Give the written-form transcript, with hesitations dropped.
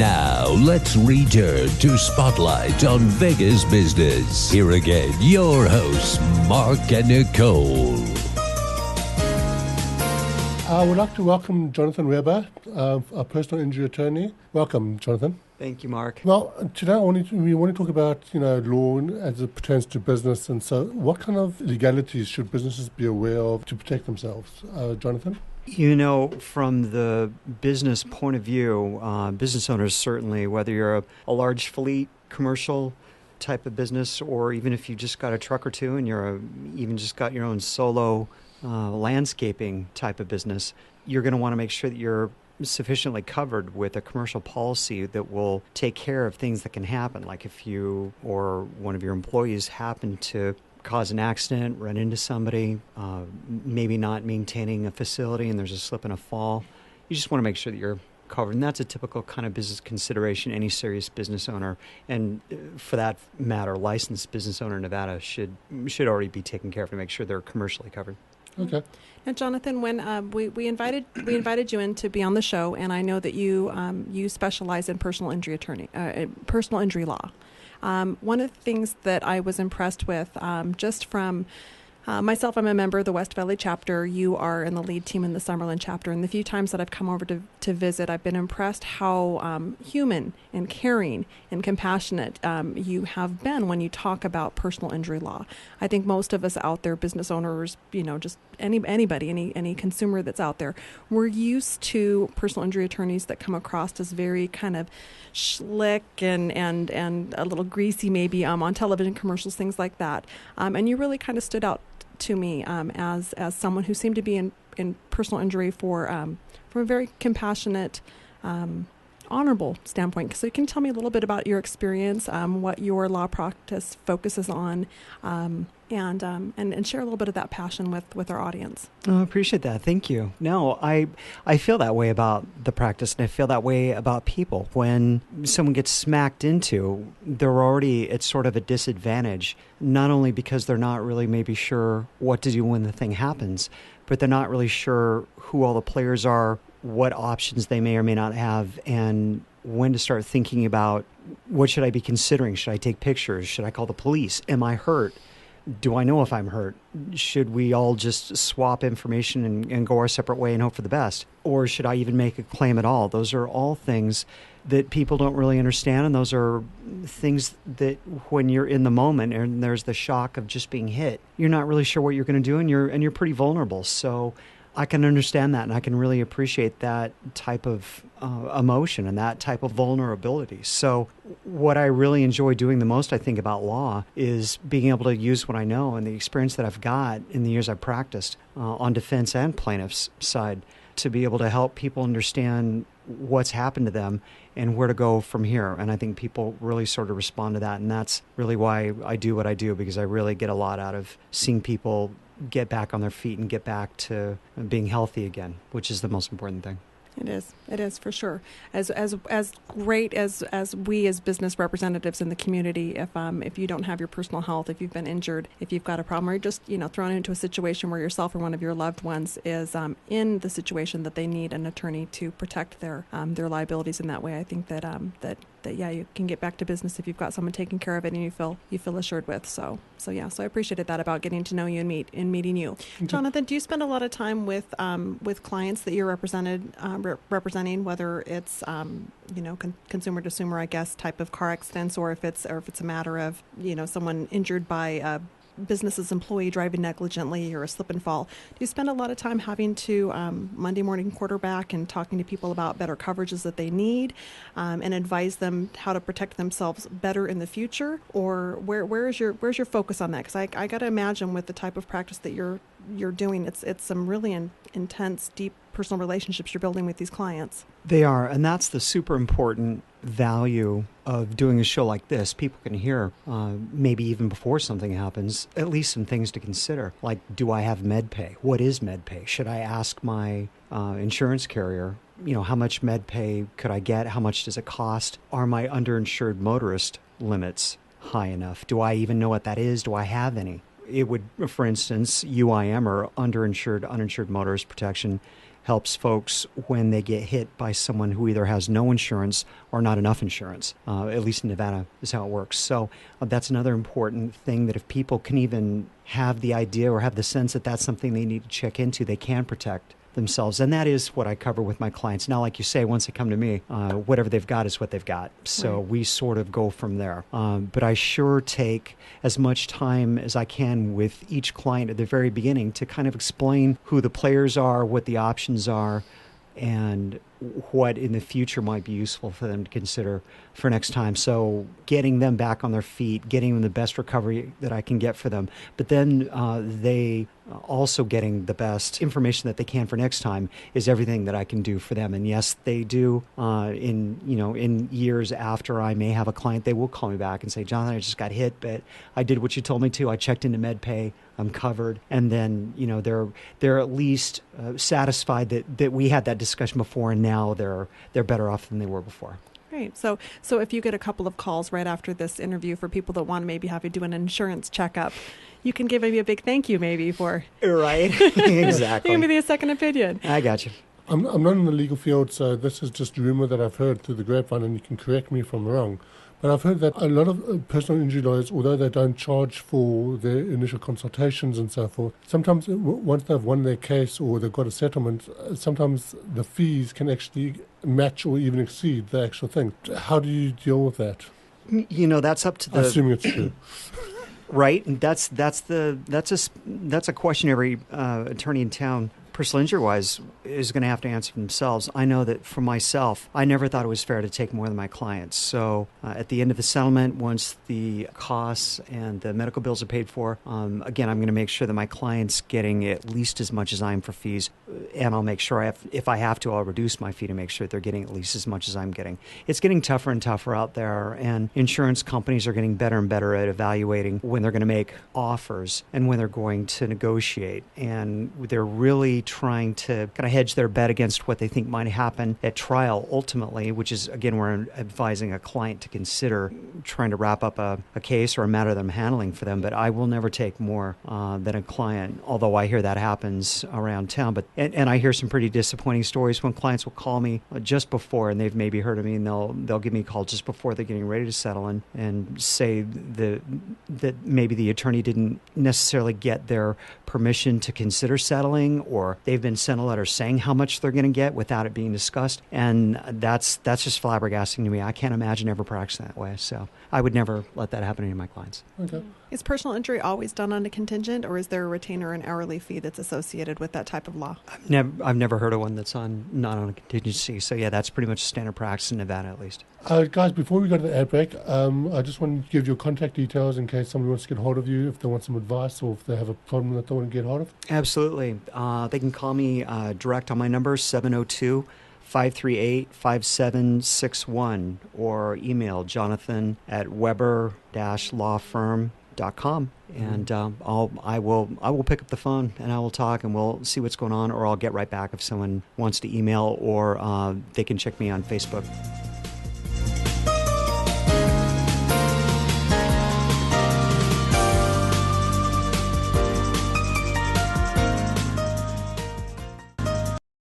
Now, let's return to Spotlight on Vegas Business. Here again, your hosts, Mark and Nicole. I would like to welcome Jonathan Weber, a personal injury attorney. Welcome, Jonathan. Thank you, Mark. Well, today we want to talk about, law as it pertains to business. And so what kind of legalities should businesses be aware of to protect themselves? Jonathan? From the business point of view, business owners certainly, whether you're a large fleet, commercial type of business, or even if you just got a truck or two and even just got your own solo landscaping type of business, you're going to want to make sure that you're sufficiently covered with a commercial policy that will take care of things that can happen. Like if you or one of your employees happen to cause an accident, run into somebody, maybe not maintaining a facility and there's a slip and a fall, you just want to make sure that you're covered. And that's a typical kind of business consideration any serious business owner, and for that matter, licensed business owner in Nevada should already be taken care of to make sure they're commercially covered. Okay. Now, Jonathan, when we invited you in to be on the show, and I know that you specialize in personal injury law. One of the things that I was impressed with, just from myself, I'm a member of the West Valley chapter. You are in the lead team in the Summerlin chapter. And the few times that I've come over to visit, I've been impressed how human and caring and compassionate you have been when you talk about personal injury law. I think most of us out there, business owners, just anybody, any consumer that's out there, we're used to personal injury attorneys that come across as very kind of schlick and a little greasy maybe on television commercials, things like that. And you really kind of stood out to me as someone who seemed to be in personal injury from a very compassionate, honorable standpoint. So can you tell me a little bit about your experience, what your law practice focuses on, and share a little bit of that passion with our audience? I appreciate that. Thank you. No, I feel that way about the practice, and I feel that way about people. When someone gets smacked into, they're already at sort of a disadvantage, not only because they're not really maybe sure what to do when the thing happens, but they're not really sure who all the players are, what options they may or may not have, and when to start thinking about what should I be considering. Should I take pictures? Should I call the police? Am I hurt? Do I know if I'm hurt? Should we all just swap information and go our separate way and hope for the best? Or should I even make a claim at all? Those are all things that people don't really understand, and those are things that when you're in the moment and there's the shock of just being hit, you're not really sure what you're going to do, and you're pretty vulnerable. So I can understand that, and I can really appreciate that type of emotion and that type of vulnerability. So what I really enjoy doing the most, I think, about law is being able to use what I know and the experience that I've got in the years I've practiced on defense and plaintiff's side to be able to help people understand what's happened to them and where to go from here. And I think people really sort of respond to that, and that's really why I do what I do, because I really get a lot out of seeing people get back on their feet and get back to being healthy again, which is the most important thing. It is for sure. As great as we as business representatives in the community, if you don't have your personal health, if you've been injured, if you've got a problem, or you're just thrown into a situation where yourself or one of your loved ones is in the situation that they need an attorney to protect their liabilities in that way, I think that you can get back to business if you've got someone taking care of it and you feel assured with. So I appreciated that about getting to know you and meeting you. Mm-hmm. Jonathan, do you spend a lot of time with clients that you're representing, whether it's consumer to consumer, I guess, type of car accidents, or if it's a matter of someone injured by a business's employee driving negligently or a slip and fall? Do you spend a lot of time having to Monday morning quarterback and talking to people about better coverages that they need and advise them how to protect themselves better in the future? Or where's your focus on that? Because I got to imagine with the type of practice that you're doing, it's some really intense, deep personal relationships you're building with these clients. They are, and that's the super important value of doing a show like this. People can hear, maybe even before something happens, at least some things to consider. Like, do I have med pay? What is med pay? Should I ask my insurance carrier, how much med pay could I get? How much does it cost? Are my underinsured motorist limits high enough? Do I even know what that is? Do I have any? It would, for instance, UIM, or underinsured, uninsured motorist protection, helps folks when they get hit by someone who either has no insurance or not enough insurance. At least in Nevada is how it works. So that's another important thing, that if people can even have the idea or have the sense that that's something they need to check into, they can protect themselves. And that is what I cover with my clients. Now, like you say, once they come to me, whatever they've got is what they've got. So we sort of go from there. But I sure take as much time as I can with each client at the very beginning to kind of explain who the players are, what the options are, and what in the future might be useful for them to consider for next time. So getting them back on their feet, getting them the best recovery that I can get for them, but then they also getting the best information that they can for next time is everything that I can do for them. And yes, they do. In years after I may have a client, they will call me back and say, Jonathan, I just got hit, but I did what you told me to. I checked into MedPay. I'm covered. And then, they're at least satisfied that we had that discussion before, and now they're better off than they were before. Right. So if you get a couple of calls right after this interview for people that want to maybe have you do an insurance checkup, you can give me a big thank you maybe for... Right. Exactly. You can give me a second opinion. I got you. I'm not in the legal field, so this is just rumor that I've heard through the grapevine, and you can correct me if I'm wrong. But I've heard that a lot of personal injury lawyers, although they don't charge for their initial consultations and so forth, sometimes once they've won their case or they've got a settlement, sometimes the fees can actually match or even exceed the actual thing. How do you deal with that? That's up to the... Assuming it's true. Right, and that's a question every attorney in town, personal injury-wise, is going to have to answer for themselves. I know that for myself, I never thought it was fair to take more than my clients. So at the end of the settlement, once the costs and the medical bills are paid for, again, I'm going to make sure that my client's getting at least as much as I am for fees, and I'll make sure if I have to, I'll reduce my fee to make sure they're getting at least as much as I'm getting. It's getting tougher and tougher out there, and insurance companies are getting better and better at evaluating when they're going to make offers and when they're going to negotiate, and they're really trying to kind of hedge their bet against what they think might happen at trial ultimately, which is, again, we're advising a client to consider trying to wrap up a case or a matter that I'm handling for them. But I will never take more than a client, although I hear that happens around town. But and I hear some pretty disappointing stories when clients will call me just before, and they've maybe heard of me, and they'll give me a call just before they're getting ready to settle and say that maybe the attorney didn't necessarily get their permission to consider settling, or they've been sent a letter saying how much they're going to get without it being discussed. And that's just flabbergasting to me. I can't imagine ever practicing that way. So I would never let that happen to any of my clients. Okay. Is personal injury always done on a contingent, or is there a retainer and hourly fee that's associated with that type of law? I've never heard of one that's not on a contingency. So yeah, that's pretty much standard practice in Nevada, at least. Guys, before we go to the ad break, I just want to give your contact details in case somebody wants to get hold of you, if they want some advice or if they have a problem that they want to get hold of. Absolutely. They can call me direct on my number, 702-538-5761, or email jonathan@weber-lawfirm.com. And I will pick up the phone and I will talk and we'll see what's going on, or I'll get right back if someone wants to email, or they can check me on Facebook.